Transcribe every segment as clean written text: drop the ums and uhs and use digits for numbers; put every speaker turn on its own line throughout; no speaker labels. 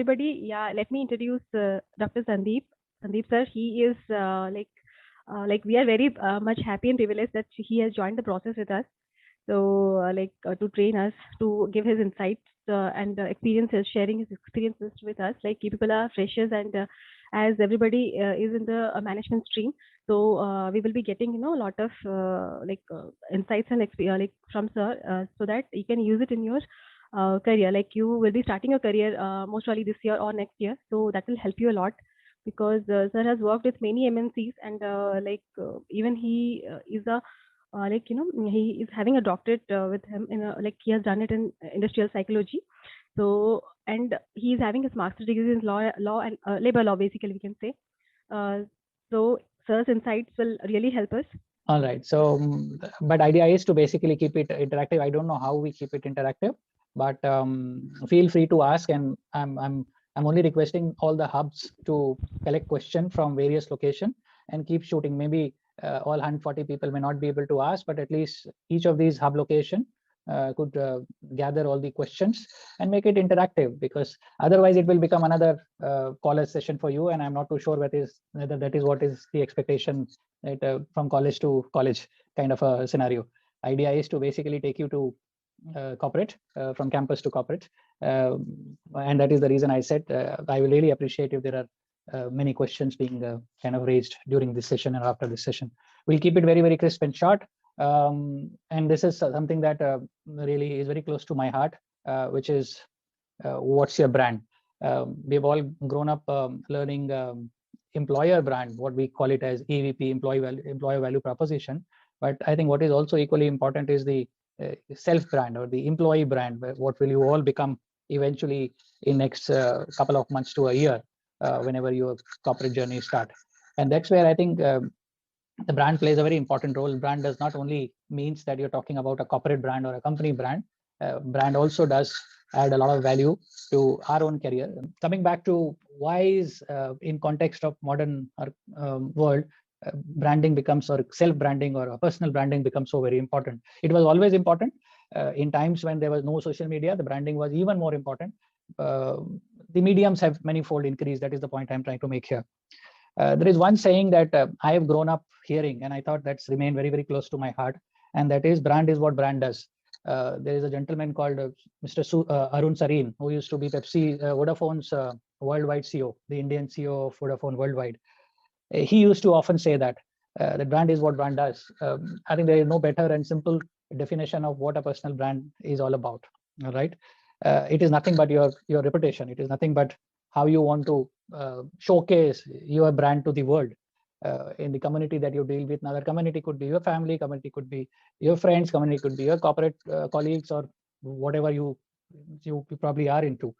everybody. Yeah, let me introduce Dr. Sandeep. Sandeep sir, he is we are very much happy and privileged that he has joined the process with us. So to train us, to give his insights and experiences, sharing his experiences with us. Like people are freshers, and as everybody is in the management stream, so we will be getting a lot of insights and from sir, so that you can use it in your career. Like you will be starting your career most probably this year or next year, so that will help you a lot because sir has worked with many MNCs, and even he is a he is having a doctorate with him in he has done it in industrial psychology. So and he is having his master's degree in law and labor law, basically we can say. uh, so sir's insights will really help us.
All right. So, but idea is to basically keep it interactive. I don't know how we keep it interactive, but feel free to ask. And I'm only requesting all the hubs to collect question from various location and keep shooting. Maybe all 140 people may not be able to ask, but at least each of these hub location could gather all the questions and make it interactive, because otherwise it will become another college session for you, and I'm not too sure whether that is what is the expectation, right, from college to college kind of a scenario. Idea is to basically take you to corporate, from campus to corporate, and that is the reason I said I will really appreciate if there are many questions being kind of raised during this session and after this session. We'll keep it very, very crisp and short. And this is something that really is very close to my heart, which is what's your brand? We've all grown up learning employer brand, what we call it as EVP, employer value proposition. But I think what is also equally important is the self brand or the employee brand. What will you all become eventually in next couple of months to a year, whenever your corporate journey start? And that's where I think the brand plays a very important role. Brand does not only means that you're talking about a corporate brand or a company brand. Brand also does add a lot of value to our own career. Coming back to why is in context of modern world, branding becomes, or self-branding or personal branding becomes so very important. It was always important. In times when there was no social media, the branding was even more important. The mediums have manifold increased. That is the point I'm trying to make here. There is one saying that I have grown up hearing, and I thought that's remained very, very close to my heart, and that is brand is what brand does. There is a gentleman called Mr. Arun Sareen, who used to be Vodafone's worldwide CEO, the Indian CEO of Vodafone worldwide. He used to often say that the brand is what brand does. I think there is no better and simple definition of what a personal brand is all about. All right, it is nothing but your reputation. It is nothing but how you want to showcase your brand to the world. In the community that you deal with. Another community could be your family, community could be your friends, community could be your corporate colleagues, or whatever you probably are into.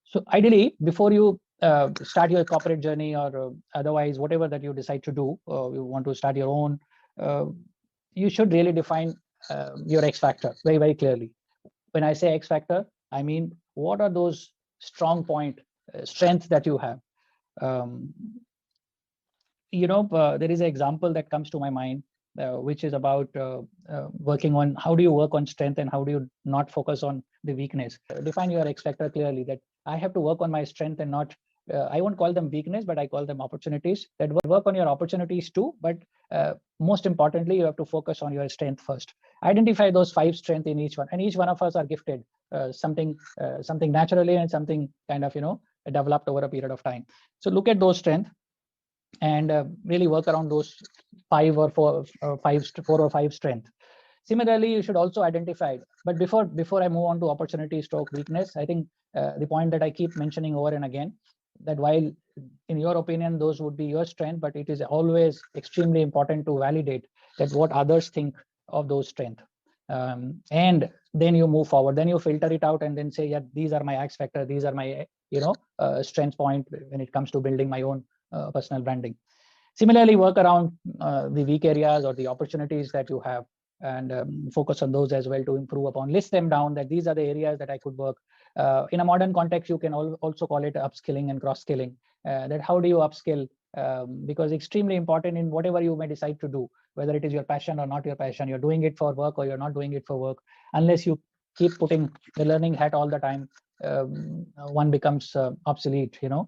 So ideally, before you start your corporate journey, or otherwise whatever that you decide to do, you want to start your own, you should really define your X factor very, very clearly. When I say X factor, I mean what are those strong point strengths that you have. There is an example that comes to my mind, which is about working on how do you work on strength and how do you not focus on the weakness. Define your X factor clearly, that I have to work on my strength and not, I won't call them weakness, but I call them opportunities. That work on your opportunities too, but most importantly, you have to focus on your strength first. Identify those 5 strengths in each one, and each one of us are gifted something naturally and something kind of developed over a period of time. So look at those strengths and really work around those 4 or 5 strengths. Similarly, you should also identify, but before I move on to opportunity stroke weakness, I think the point that I keep mentioning over and again, that while in your opinion those would be your strength, but it is always extremely important to validate that what others think of those strengths. And then you move forward, then you filter it out and then say, yeah, these are my X factor, these are my strength point when it comes to building my own personal branding. Similarly, work around the weak areas or the opportunities that you have, and focus on those as well to improve upon. List them down, that these are the areas that I could work. In a modern context, you can also call it upskilling and cross-skilling. That how do you upskill? Because extremely important in whatever you may decide to do, whether it is your passion or not your passion, you're doing it for work or you're not doing it for work. Unless you keep putting the learning hat all the time, one becomes obsolete, you know.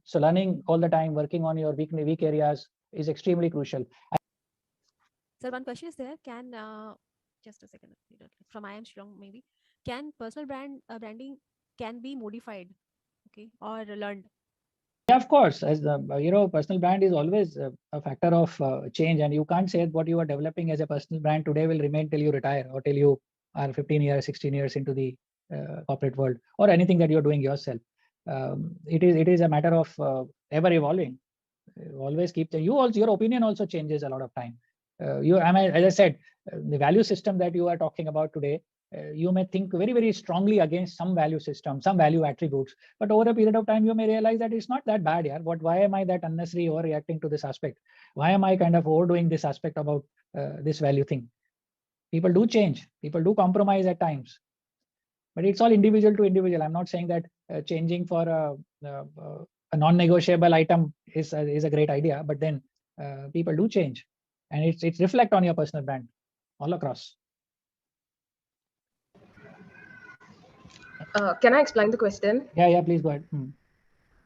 So learning all the time, working on your weak areas is extremely crucial.
Sir, one question is there. Can just a second from I am strong maybe. Can personal branding can be modified, okay, or learned?
Yeah, of course. As the you know, personal brand is always a factor of change, and you can't say what you are developing as a personal brand today will remain till you retire or till you are 15 years, 16 years into the corporate world, or anything that you're doing yourself. It is a matter of ever evolving. Always keep your opinion also changes a lot of time. As I said, the value system that you are talking about today, you may think very strongly against some value system, some value attributes, but over a period of time you may realize that it's not that bad. Yeah, why am I that unnecessary overreacting to this aspect? Why am I kind of overdoing this aspect about this value thing? People do change, people do compromise at times, but it's all individual to individual. I'm not saying that changing for a non-negotiable item is a great idea, but then people do change, and it's reflect on your personal brand all across.
Can I explain the question?
Yeah, please go ahead.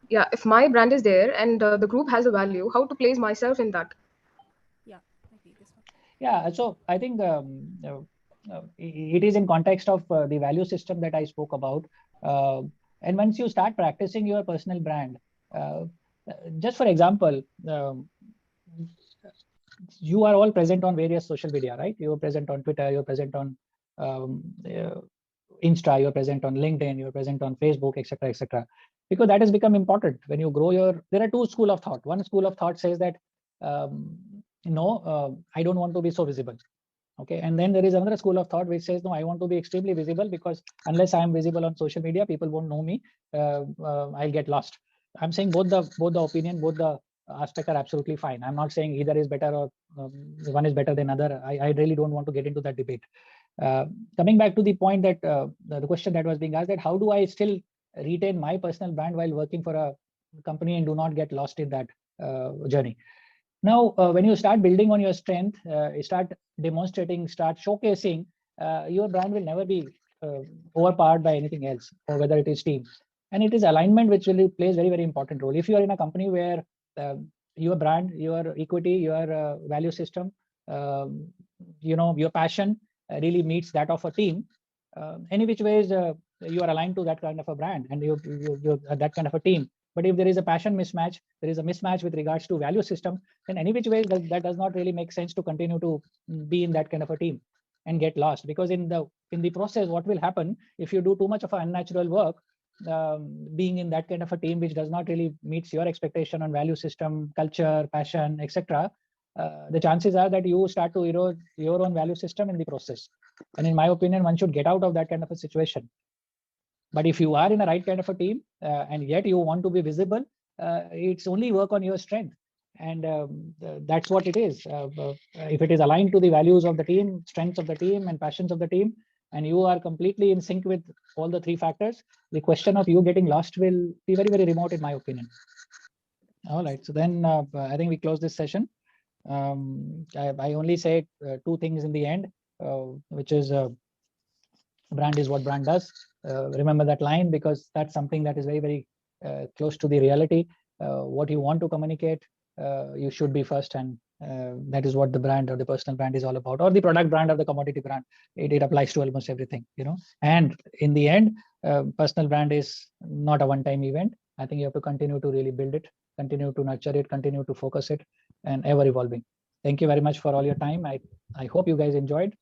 Yeah, if my brand is there and the group has a value, how to place myself in that?
Yeah, maybe this one.
Yeah, so I think it is in context of the value system that I spoke about. And once you start practicing your personal brand, just for example, you are all present on various social media, right? You're present on Twitter, you're present on Insta, you're present on LinkedIn, you're present on Facebook, etc., etc. Because that has become important when you grow your. There are two schools of thought. One school of thought says that no, I don't want to be so visible. Okay, and then there is another school of thought which says no, I want to be extremely visible, because unless I am visible on social media, people won't know me. I'll get lost. I'm saying both the opinion, both the aspect are absolutely fine. I'm not saying either is better or one is better than other. I really don't want to get into that debate. Coming back to the point that the question that was being asked, that how do I still retain my personal brand while working for a company and do not get lost in that journey? Now, when you start building on your strength, you start demonstrating, start showcasing, your brand will never be overpowered by anything else, or whether it is team. And it is alignment which really plays very important role. If you are in a company where your brand, your equity, your value system, your passion really meets that of a team, any which ways you are aligned to that kind of a brand, and you're that kind of a team. But if there is a passion mismatch, there is a mismatch with regards to value system, then any which way that does not really make sense to continue to be in that kind of a team and get lost. Because in the process, what will happen if you do too much of an unnatural work, being in that kind of a team which does not really meets your expectation on value system, culture, passion, etc., the chances are that you start to erode your own value system in the process. And in my opinion, one should get out of that kind of a situation. But if you are in the right kind of a team and yet you want to be visible, it's only work on your strength. And that's what it is. If it is aligned to the values of the team, strengths of the team, and passions of the team, and you are completely in sync with all the three factors, the question of you getting lost will be very remote, in my opinion. All right. So then I think we close this session. I only say two things in the end, which is brand is what brand does. Remember that line, because that's something that is very close to the reality. What you want to communicate, you should be first, and that is what the brand or the personal brand is all about, or the product brand or the commodity brand. It applies to almost everything, And in the end, personal brand is not a one-time event. I think you have to continue to really build it, continue to nurture it, continue to focus it, and ever evolving. Thank you very much for all your time. I hope you guys enjoyed.